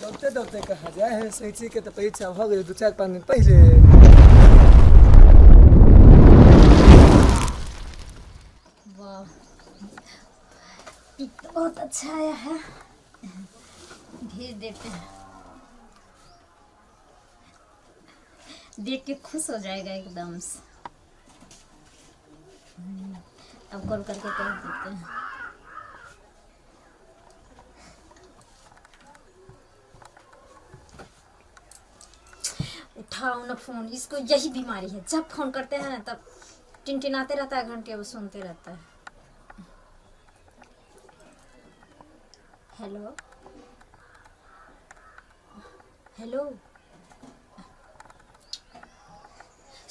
दौड़ते दौड़ते कहाँ जाए है सही के तो परीक्षा हो गई 2-4-5 दिन पहले। वाह पिक तो बहुत अच्छा आया है, भेज देते हैं, देख के खुश हो जाएगा एकदम से। अब कॉल करके कह देते हैं। उठाओ ना फोन, इसको यही बीमारी है, जब फोन करते हैं ना तब टिनटिनाते रहता है, घंटे अब सुनते रहता है। हेलो हेलो,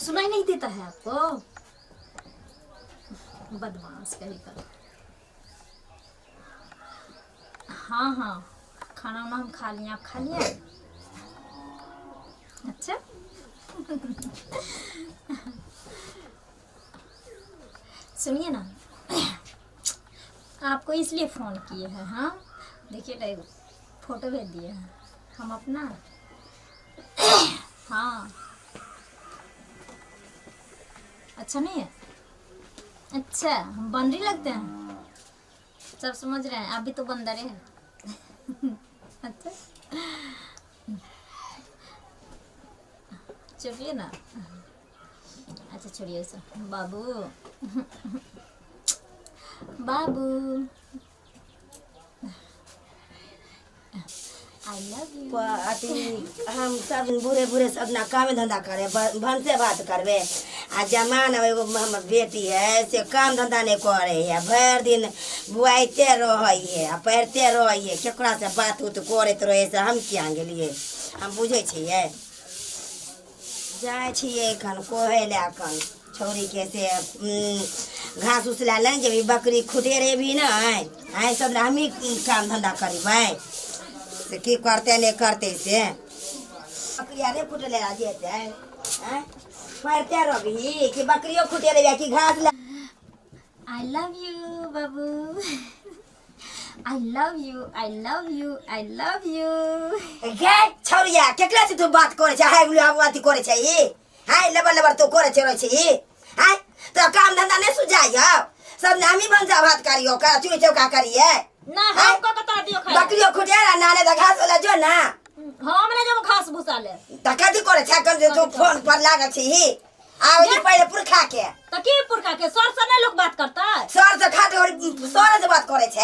सुनाई नहीं देता है आपको? बदमाश कहीं का। हाँ हाँ, खाना वाना हम खा लिए, आप खा लिए? अच्छा सुनिए ना, आपको इसलिए फ़ोन किए हैं। हाँ देखिए ना, फोटो भेज दिए हैं हम अपना। हाँ अच्छा नहीं है? अच्छा हम बंदरी लगते हैं, सब समझ रहे हैं, आप भी तो बंदर हैं। अच्छा चलिए ना, अच्छा छोड़िए उसे। बाबू बाबू आई लव यू। हम सब बुरे बुरे सब ना काम धंधा करे, भन से बात करबे। आ जमान एगो हमर बेटी है से काम धंधा नहीं करे है, भर दिन बुआते रहे है आ पढ़ते रहे है, केकरा से बात उत करते रहे से हम क्या गेलिए, हम बुझे छिए। जाए छिए एखन कोहे लेकन छौरी के से घास उस ला लें, जब बकरी खुदेरे भी ना आए सब हम ही काम धंधा करीबे से की करते नहीं करते से बकरिया रे खुटे ले जेते हैं पढ़ते रही कि बकरियों खुटे रहे कि घास ला। आई लव यू बाबू, I love you, I love you, I love you. गे छौरिया केकरा से तू बात करे छ? हाय बुला बात करे छ ई, हाय लबर लबर तू करे छ ई, हाय तो काम धंधा नहीं सुझाइयो, सब नामी भंजा भात करियो का चुई चौका करिए ना। हमको बता दियो खाए बकरियों खुटेरा नाने द घास वाला जो ना हमने जब घास भूसा ले त कथि करे छ? कर तू फोन पर लागल छी ही आओ जी पहले पुरखा के तो की पुरखा के सर से नहीं लोग बात करता है, सर से खाते और सर से बात करे छ।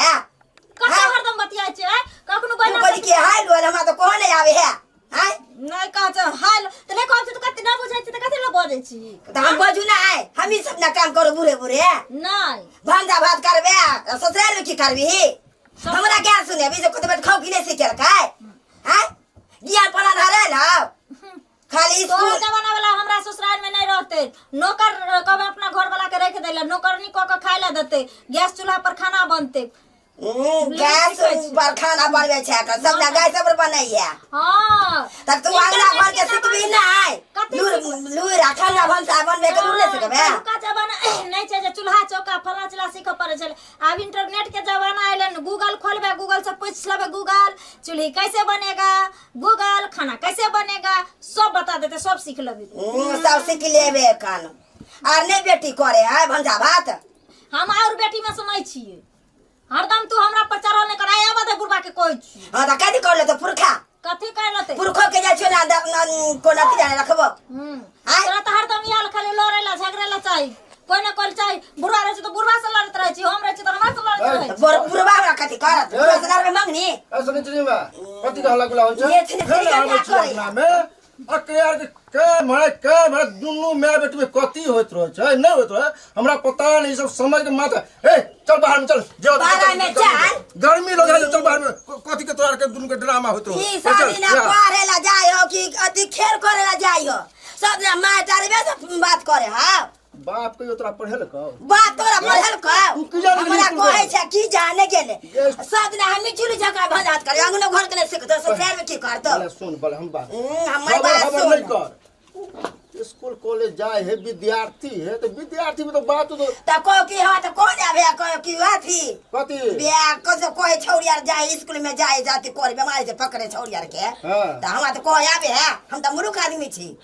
कते हरदम बतियाय छै, कखनो बना बोली के हाय लोल हमरा तो कोह नहीं आवे है, हाय नहीं कह छ हाल त नहीं कहै छ त कते ना बुझाय छ त कते ना बजै छी। त हम बजू ना आए, हम ही सब ना काम करो बुरे बुरे नहीं भंजा भात करबे ससुराल में की करबी हमरा क्या सुने अभी जो कतबे खाओ की नहीं सीखे काय, हाय ज्ञान पना धरे ना खाली तो स्कूल जमाना वाला हमरा ससुराल में नहीं रहते, नौकर कब अपना घर वाला के रख देला, नौकरनी को खाए ला देते, गैस चूल्हा पर खाना बनते, गैस पर खाना बनवे छ का सब ना गैस पर बनैया। हां तब तू अंगना घर के सिखबी ना आए लूर खाना बनता बनवे के दूर सिखबे का जमाना नहीं छै जे चूल्हा चौका फला चला सीख पर चले। अब इंटरनेट के जमाना आइलन, गूगल खोलबे, गूगल से पूछ लेबे, गूगल चूल्ही कैसे बनेगा, गूगल खाना कैसे बनेगा, सब बता देते, सब सीख लेबे। सब सीख लेबे कान और नहीं बेटी करे है भंजा भात। हम और बेटी में सुनै छियै हरदम तू हमरा पर चढ़ल नहीं कर, आया बदे बुढ़बा के कोई छी। हां त कथि कर ले तो पुरखा कथि कर लेते पुरखो के जा छ ना को नथि जाने रखबो। तोरा तो हरदम याल खाली लड़े ला झगड़े ला चाहिए, कोई ना कोई चाहिए, बुढ़वा रहे तो बुढ़वा से लड़त रहे छी, हम रहे छी तो हमरा से लड़त रहे छी। बुढ़वा हमरा कथि करत रोजगार में मांगनी ऐसा नहीं बा कथि कहला गुला हुन्छ ये छने अपना में अके यार के मारे दुनु मैं बेटी में कथि होत रह छै नहीं होत रह हमरा पता नहीं, सब समझ के माथा ए चल बाहर में चल जो बाहर में चल गर्मी लग रहा है, चल बाहर में कथि के तोरा के दुनु के ड्रामा होत रह ई शादी ना पढ़े ला जाय हो कि अति खेल करे ला जाय हो, सब ना माय तारबे से बात करे। हां बाप के तोरा पढ़ेल का बात तोरा पढ़ल का तू की जाने हमरा कहै छै की जाने गेले सब ना हम चुली जका भजात करे, अंगनो घर के नहीं सिखतो, ससुराल में की करतो। सुन बल हम बात हमर बात सुन नहीं कर स्कूल कॉलेज जाए है, विद्यार्थी है, तो विद्यार्थी में तो बात तो कोई की हाँ तो कौन जाबे कोई की अथी कथी बिया को कोई छौरियार जाए स्कूल में जाए जाती कोई बीमारी से पकड़े छौरियार के हाँ। तो हम तो कोई आबे है, हम तो मूर्ख आदमी छी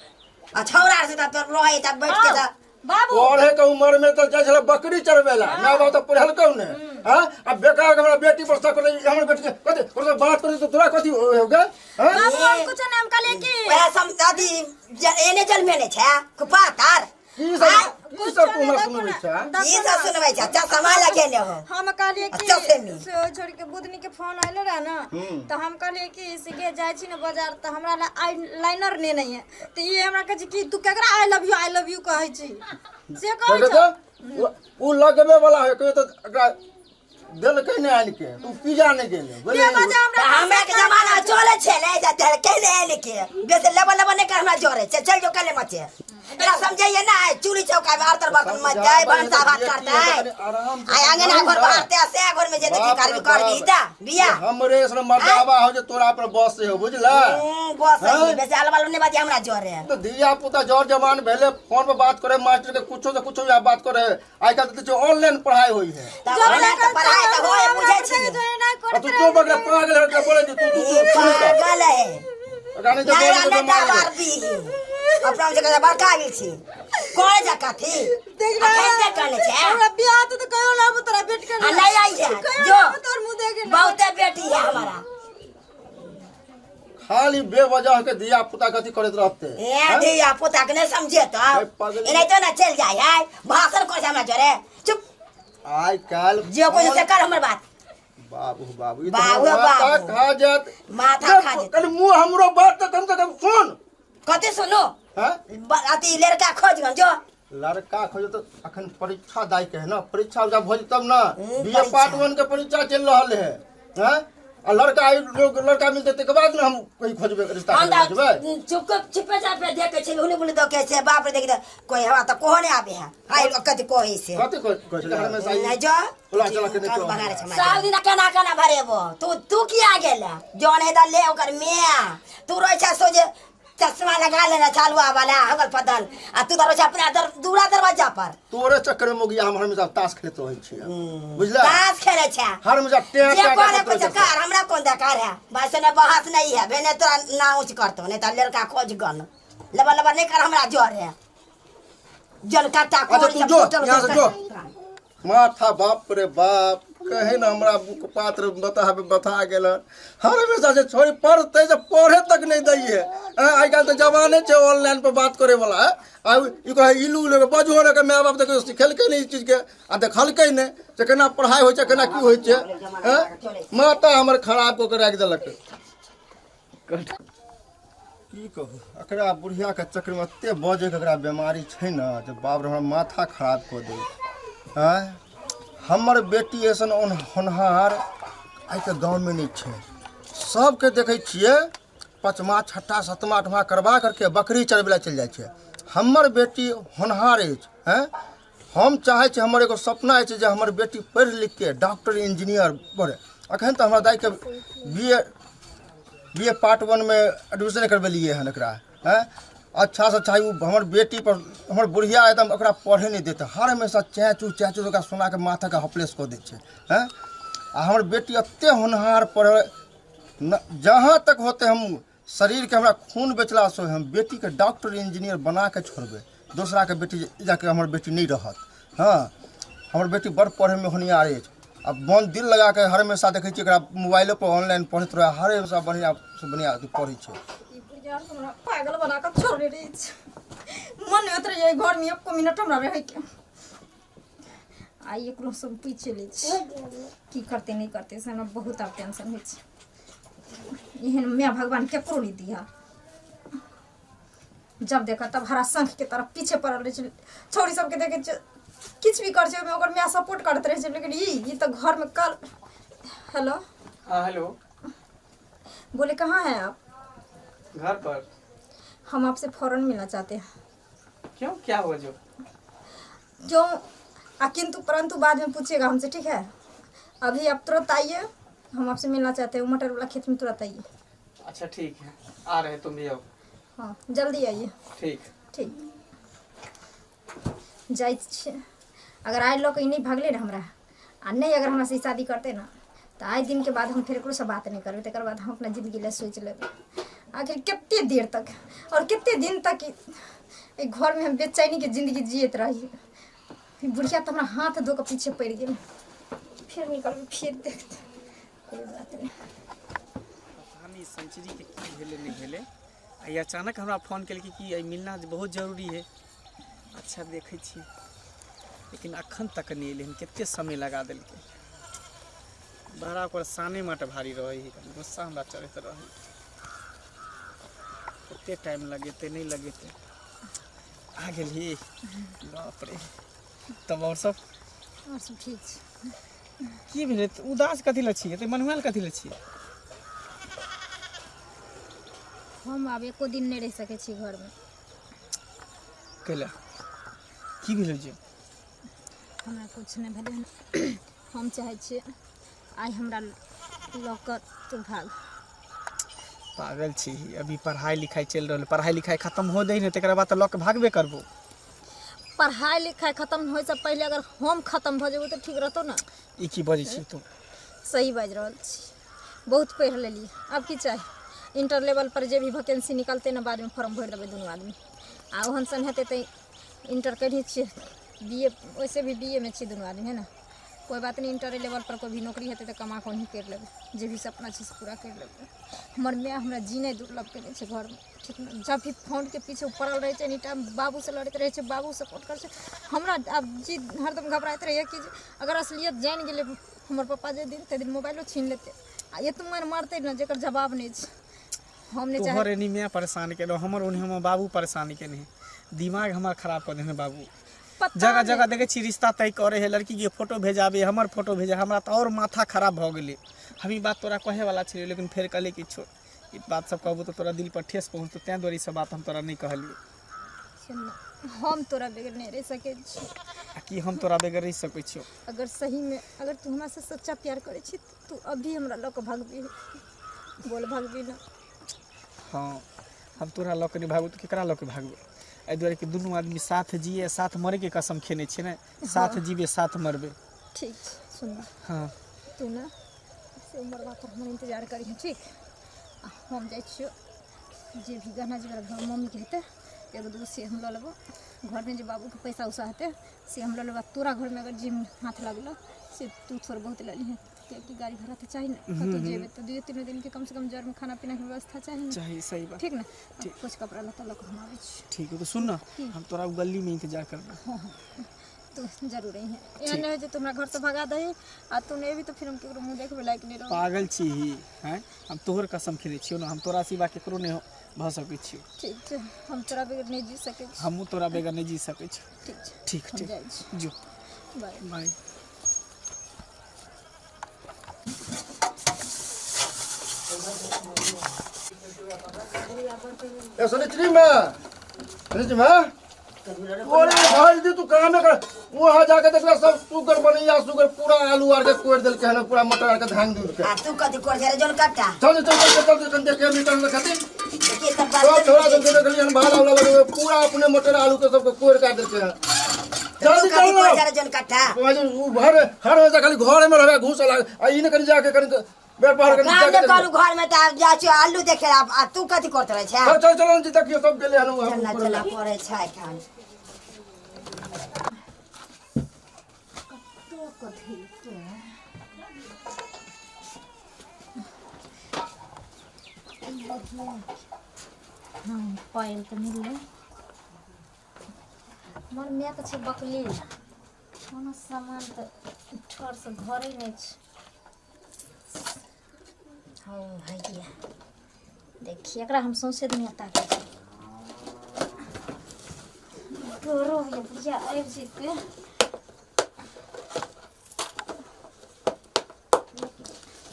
आ छौरार से तो रहे त बैठ के त बाबू पढ़े के उम्र में तो जैसे बकरी चरवेला मैं बात तो पढ़ल कौन है हां अब बेकार हमरा बेटी पर सक हमर बेटी के कथी और बात करे तो तोरा कथी होगा हां बाबू हम कुछ नाम का लेके वह समझादी एने जल में ने छे कुपातार की सब तुम सुनबै छ ये सब सुनबै छ अच्छा सामान लगे ले हो हम कहलिए कि अच्छा से नहीं। से छोड़ के बुधनी के फोन आइले रहा ना तो हम कहलिए कि सीगे जाय छी ना बाजार तो हमरा ला लाइनर ने नहीं है तो ये हमरा कह छी कि तू केकरा आई लव यू कहै छी से कहै छ उ लगबे वाला है कोई तो एकरा दिल कने आन के तू पिजा नहीं गेले बोले हमरा के जमाना चले छले जाते कहले आने के बेसे लेवल लेवल ने कर हमरा जोरे चल जो कले मचे तेरा समझिए ना चूड़ी चौका में आरतर बर्तन मत जाए भंसा भात करता है आय अंगना घर बाहरते से घर में जेते कर कर दी ता बिया हमरे से मर्दावा हो जे तोरा पर बस से हो बुझला बस सही बेसे अलवाल ने बात हमरा जोरे तो दिया पुता जोर जवान भेले फोन पे बात करे मास्टर के कुछो से कुछो या बात करे आइ काल तो ऑनलाइन पढ़ाई होई है तो पढ़ाई तो होए बुझे छी तू तो बगरा पागल है के बोले तू पागल है गाने जो बोले तो मार दी अपना जगह बड़का गेल छी कोन जका थी देख रहा करने छे हमरा बियाह तो कहियो ना तोरा बेट के नहीं आई है जो तोर मुंह देखे बहुत बेटी है हमारा खाली बेवजह के दिया पुता कथी करत रहते ए दिया पुता के नहीं समझे तो इने तो ना चल जाए है भाषण को हमरा जोरे चुप आइ काल जो कोई से कर हमर बात बाबू बाबू बाबू, माथा बाबू। खा जात माथा खा जात। कल मुंह हमरो बात तो कम से कम सुन कते सुनो हैं अति लड़का खोज गन जो लड़का खोजे तो अखन परीक्षा दाई के है ना परीक्षा जब हो तब ना बीए परीक्षा। पार्ट 1 के परीक्षा चल रहल है हैं और लड़का लोग लड़का मिलते के बाद ना हम कोई खोजबे रिश्ता हम खोजबे चुप छिपे चापे देखे छी उन्हें बोले तो कैसे बाप रे देख दे कोई हवा तो कोने आबे है हाय कते कोई से कथी खोज घर में साई नहीं जो चला चला के कल देखो बगारे छ साल दिन केना भरेबो तू किया गेला जोन है ले ओकर मिया तू रोय छ सोजे चश्मा लगा लेना चालुआ वाला हगल पदल आ तू दरो अपना दूरा दरवाजा पर तोरे चक्कर में मोगिया हम हमेशा ताश खेलत रहै छी बुझला ताश खेले छ हर मजा टे जे कोने को चकार हमरा कोन दकार है बस ने बहस नहीं है भेने तोरा नाउच करतो नहीं त लड़का खोज गन लबा लबा नहीं कर हमरा जोर है जल काटा को अच्छा तू जो यहां से जो माथा बाप रे बाप कहे ना हमरा बुक पात्र बता गेल हर हमेशा से छोरी पढ़ते से पढ़े तक नहीं दई है आइ काल तो जमाने छे ऑनलाइन पे बात करे वाला है आ ई कहे इलू लोग बजहो रे के माय बाप देख सिखेलकै नहीं चीज के आ देखलकै ने जे केना पढ़ाई होय छै केना की होय छै माथा हमर खराब को के राख देलक की कहू एकरा बुढ़िया के चक्कर में एते बजे के एकरा बीमारी छै ना जे बाप रे हमर माथा खराब को दे हैं हमर बेटी ऐसन होनहार आइ के गाँव में नहीं छै सबके देखै छियै 5वां 6ठा 7वां 8वां करवा करके बकरी चरबैला चलि जाइ छै हमर बेटी होनहार अछि हैं हम चाहै छी हमर एगो सपना अछि जे हमर बेटी पढ़ि लिख के डॉक्टर इंजीनियर बने अखन तऽ हमरा दाइ के बीए पार्ट 1 में एडमिशन करबेलिए हन एकरा हैं अच्छा से चाहे हमर बेटी पर हमर बुढ़िया एकदम ओकरा पढ़े नहीं देते हर हमेशा चैचू ओकरा सुना के माथा के हपलेस कऽ दै छै हैं आ हमर बेटी एते होनहार पढ़े जहाँ तक होते हम शरीर के हमरा खून बेचला से हम बेटी के डॉक्टर इंजीनियर बना के छोड़बे दूसरा के बेटी जाके हमर बेटी नहीं रहत हाँ हमर बेटी बड़ पढ़े में होनियार अछि अब मन दिल लगा के हर हमेशा देखै छियै एकरा मोबाइलो पर ऑनलाइन पढ़ैत रहे हर हमेशा बढ़िया से बढ़िया पढ़ै छै पागल बना कर छोड़ रही मन में उतर घर में 1 मिनट हमरा रहे के आई एकरो सब पीछे ले की करते नहीं करते से हमरा बहुत अब टेंशन हो छै एहन मैं भगवान केकरो नहीं दिया जब देखा तब हरा संख के तरफ पीछे पड़ल रहे छोरी सबके देखे किछ भी कर छै ओकर मैं सपोर्ट करते रहे लेकिन ये तो घर में कल हेलो हेलो बोले कहाँ हैं आप घर पर हम आपसे फौरन मिलना चाहते हैं क्यों क्या हुआ जो क्यों किंतु परंतु बाद में पूछिएगा हमसे ठीक है अभी आप तुरंत आइए हम आपसे मिलना चाहते हैं मटर वाला खेत में तुरंत आइए अच्छा ठीक है आ रहे तुम भी आओ हाँ जल्दी आइए ठीक ठीक जाइ छै अगर आइ लोग नहीं भागले ना हमरा आ नहीं अगर हमरा से शादी करते ना तो आइ दिन के बाद हम फिर से बात नहीं करबे तकर बाद हम अपना जिंदगी ले सोच लेबे आखिर कितने देर तक और कितने दिन तक एक घर में हम बेचैनी के जिंदगी जियत रही बुढ़िया तो हमरा हाथ धो के पीछे पड़ गए फिर निकल फिर देखते कोई बात नहीं कहानी सेंचुरी के की भेले नहीं भेले आई अचानक हमरा फोन केलकै कि आई मिलना बहुत जरूरी है अच्छा देखै छी लेकिन अखन तक नहीं एलै कते समय लगा देलकै बड़ा ओकर साने माट भारी रहे है गुस्सा हमरा चढ़ैत रहे कते टाइम लगेते नहीं लगेते आ गेली बाप रे तब और सब ठीक छै की भेलै उदास कथी लए छियै तऽ मनुआल कथी लए छियै हम आब एको दिन नहीं रह सके छी घर में कैला की भेलै जे हमरा कुछ नहीं भेलै हम चाहे छी आई हमरा लौकर तू भाग पागल छी अभी पढ़ाई लिखाई चल रहल पढ़ाई लिखाई खत्म हो दे तकर बाद तो लौक भागबे करबो पढ़ाई लिखाई खत्म होए से पहले अगर हम खत्म हो जेबो तो ठीक रहतो ना ई की बजै छी तू सही बाज रहल छी बहुत पढ़ लेली अब की चाही इंटर लेवल पर जे भी वैकेंसी निकलते ना बाद में फॉर्म भर देबै दुनू आदमी आ ओहन सन हेतै तऽ इंटर करी छियै बीए वैसे भी बीए में छी दुनू आदमी है ना कोई बात नहीं इंटर लेवल पर कोई भी नौकरी हेतै तऽ कमा कऽ ही कर लेबै जे भी सपना छै से पूरा कर लेबै हमर माय हमरा जीने दुर्लभ केने छै घर में ठीक ना जब भी फोन के पीछे पड़ल रहे छै एनी टाइम बाबू से लड़ते रहे छै बाबू सपोर्ट कर छै हमरा अब जी हरदम घबराइत रहिए कि अगर असलियत जान गेलै हमर पापा जे दिन ते दिन मोबाइलो छीन लेते आ एतने मारते ना जेकर जवाब नहीं छै हम नहीं चाहे तोहर एनी मैं परेशान केलो हमर ओनी हमर बाबू परेशान केने दिमाग हमर खराब कर देने बाबू जगह जगह देखे छी रिश्ता तय करे है लड़की के फोटो भेजाबे हमर फोटो भेजा हमरा तो और माथा खराब भ गेले हम ई बात तोरा कहे वाला छे लेकिन फिर कहले कि छोड़ ई बात सब कहबो तो तोरा दिल पर ठेस पहुंचतो तै दोरी सब बात हम तोरा नहीं कहलिए सुन हम तोरा बगैर नहीं रह सके छी आ कि हम तोरा बगैर रह सकै छियो अगर सही में अगर तू हमरा से सच्चा प्यार करे छी तू अभी हमरा लक भागबी बोल भागबी ना हां हम तोरा लक नहीं भागू तो केकरा लक भागबो ए दुआरे कि दुनू आदमी साथ जिए साथ मरे के कसम खेने छी ने साथ जीबे साथ मरबे ठीक सुन हां तू ना से उम्र बात हम इंतजार करी ठीक हम जाइ छियो जे भी गहना जेवर घर मम्मी के हेते एगो दूगो से हम ल लेबो घर में जे बाबू के पैसा उसा हेते से हम ल लेबो तोरा घर में अगर जिम हाथ लगलो से तू थोड़ा बहुत ले ली कि गाड़ी भाड़ा तो चाहिए ना कतो जेबे तो 2-3 दिन के कम से कम जर में खाना पीना के व्यवस्था चाहिए चाहिए सही बात ठीक ना कुछ कपड़ा लता लक हम आवे छी ठीक है तो सुन ना हम तोरा गली में इंतजार करबो हां तो जरूर ही है एहन नहीं जे तुमरा घर से भगा दे आ तू नहीं भी तो फिर हम केकरो मुंह देखबे लायक नहीं रहो पागल छी हैं हम तोहर कसम खेले छियो ना हम तोरा सिवा केकरो नहीं भ सकै छियो ठीक छै हम तोरा बगैर नहीं जी सके छी हमहू तोरा बगैर नहीं जी सकै छी ठीक छै ठीक हम ठीक जाइ छी जो बाय बाय ए सुनिश्री में सुनिश्री में ओरे भाई जी तू काम में कर वहां जाके देखला सब सुगर बनिया सुगर पूरा आलू आर के कोड़ देल के है पूरा मटर आर के धान दूध के आ तू कथी कर जा रे जोन काटा चल देखे मीटर में खातिर देखिए तब सब बात थोड़ा देख देखली हम भाला वाला लगे पूरा अपने मटर आलू के सब कोड़ काट देल के है जल्दी कथी चल कर जा रे जोन काटा वो घर हर में खाली घर में रहे घुस ला आ इ ने करी जाके करी व्यापार करी काम जाके न करू घर में त जा छी आलू देखे आ तू कथी करत रहे छै चल चल चल जी देखिए सब गेले हनु चलना चला पड़े छै खान हाँ पायल तो मिलले मन में तो छै बकली कोनो सामान तो ठर से घरे नहीं छै हाँ भैया देखिए एकरा हम सौंसे दुनिया ताके डरो है भैया आबि जेतै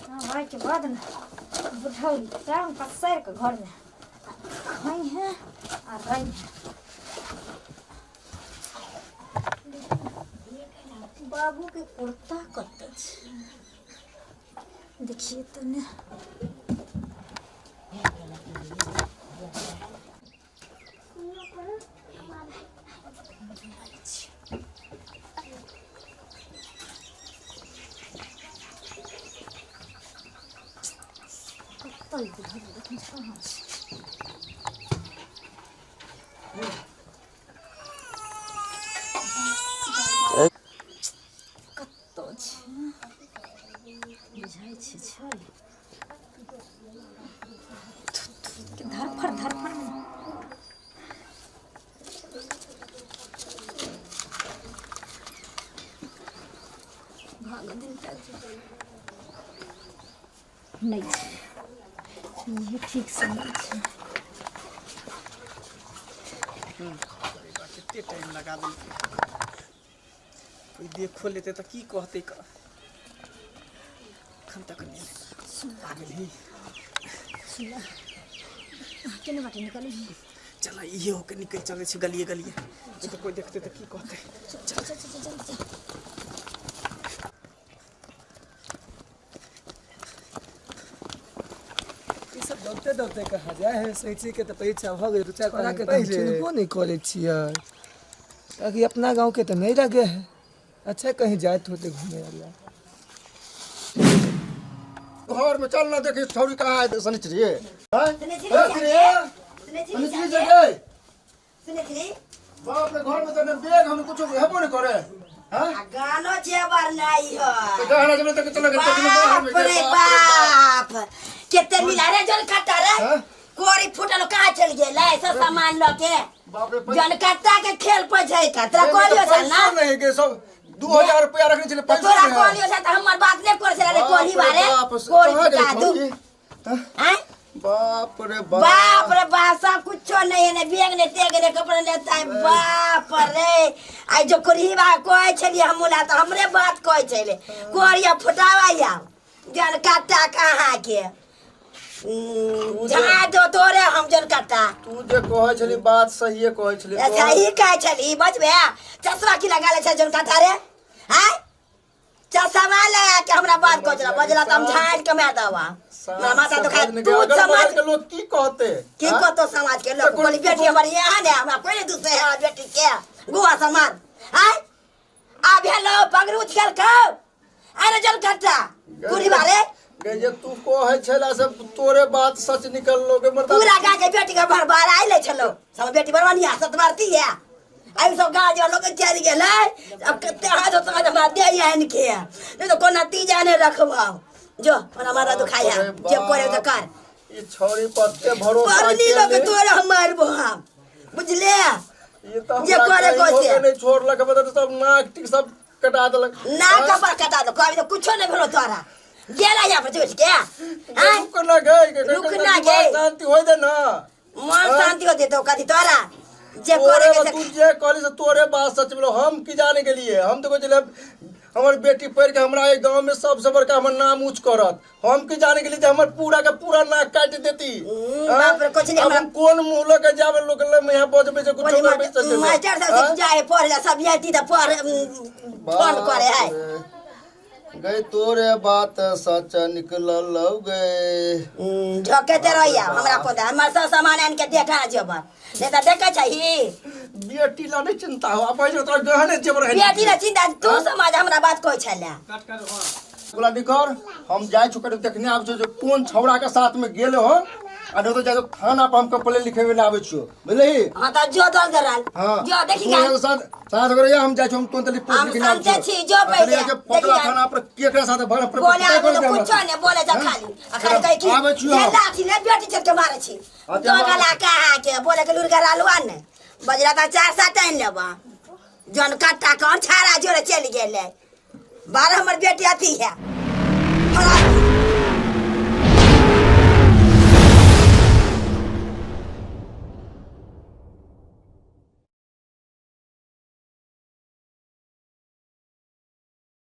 हाँ भाई के बाद ना बुढ़ौली टाइम पसार के घर में खाई है आ रही है बाबू के कुर्ता कते देखिए तो ने कत्तो छै बुझाइ छै धरफड़ भाग दिन नहीं छै ये ठीक से नहीं छै कितने टाइम लगा देलकै कोई देखो लेते तो की कहते का खन तक नहीं आ गेली सुना केने बाटे निकली चला ये होके निकल चले छै गलिए गलिए तो कोई देखते तो की कहते चल ई सब दौड़ते दौड़ते कहाँ जाए है सैची के तो परीक्षा भऽ गेल 2-4 पढ़ा के तो चिन्हबो नहीं करे छियै ताकि अपना गांव के तो नहीं लगे है अच्छा कहीं जाए होते घूमे वाला घर में चल ना देखी छौरी कहाँ है शनिचरी हैं? शनिचरी से गए बाप रे घर में तो बैग हम कुछ हेबो नहीं करे हैं गानो जेवर नहीं हो तो गहना जब तक चला गया बाप रे बाप केते मिला रे जन काटा रे हाँ? कोरी फुटल कहाँ चल गेलै सब सामान ल के बाप रे जन काटा के खेल पर जाय का तोरा कहलियो छ ना नहीं के सब 2000 रुपया रखने चले पैसा तोरा कहलियो छ त हमर बात नहीं कर छले कोरी बारे कोरी फुटा दू हैं बाप रे बाप सब कुछो नहीं है बैग ने तेग ने कपड़ा लेता है बाप रे आई जो कोरीबा कहै छलिए हमला त हमरे बात कहै छले कोरिया फुटावा या जन काटा कहाँ के जहाँ दो तोरे हम जन काटा तू जे कहै छली बात सही कहै छली सही कहै छली बचबे चश्मा की लगा ले छ जन काटा रे हैं चश्मा लगा के हमरा बात कहै छला बजला त हम झाड़ के मार दवा मेरा माथा दुखा तू समाज के लोग की कहते की कहतो समाज के लोग बोली बेटी हमारी यहाँ ने हमरा कोई नहीं दूसरे है बेटी के गुआ समाज हैं आ भेलो पगरू खेल को अरे जल कट्टा पूरी बारे जे तू कहै छला सब तोरे बात सच निकल लोगे मतलब पूरा गा के बेटी के भर आइ ले छलो सब बेटी बरवानिया सत मारती है आई सब गा जो लोग चल गेलै अब कते हाथ तो हमरा दे यान के नहीं तो कोना तीजा ने रखबा जो हमरा माथा दुखाया जे करे तो कर ई छोरी पर के भरोसा परनी लोग तोरे हमार बोहा बुझले ये तो जे करे को से नहीं छोड़लक बता सब नाक टिक सब कटा देलक ना कपड़ा कटा दो कभी तो कुछो नहीं भेलो तोरा गेला या पर जोट के हां रुक ना गए रुक ना गए शांति होय दे ना मन शांति हो देतो कथि तोरा जे तोरे करे तू जे कहली से तोरे बात सच बोलो हम की जाने के लिए हम तो कहले हमर बेटी पढ़ के हमरा एक गांव में सबसे बड़का हमर नाम ऊंच करत हम की जाने के लिए हमर पूरा का पूरा नाक काट देती बाप रे कुछ नहीं हम कौन मुंह लगे जावे लोग में यहां बजबे से कुछ करबे से मास्टर सब जाए पढ़ला सब याती त पढ़ फोन करे है गए तोरे बात सच निकलल गए झोके ते रहिया हमरा को दे हमर सब सामान आन के देखा जेबर नहीं तो देखे चाहिए बेटी ला नहीं चिंता हो अब जो तोरा गहने जेबर है बेटी रे चिंता तू समाज हमरा बात कहै छले बोला निकर हम जाय छुकर देखने आब जो कौन छौड़ा के साथ में गेले हो आ तो जाय थाना पर हम कंप्लेंट लिखेबे ले आबै छियो बुझलही हां त जो दल दराल हां जो देखि गा साथ साथ करे हम जाय छु हम तुरंत रिपोर्ट हम लिखने आबै समझे छी जो पहिले पकड़ा थाना पर केकरा साथ भर पर बोले आबे तो कुछ नहीं बोले जा खाली खाली कह की आबै छियो ये लाठी ने बेटी चल के मारे छी तो गला कहा के बोले के लुरगा रालवा ने बजरा त 4-7 टाइम लेबा जन काटा कर छाड़ा जोरे चल गेले बार हमर बेटी अथी है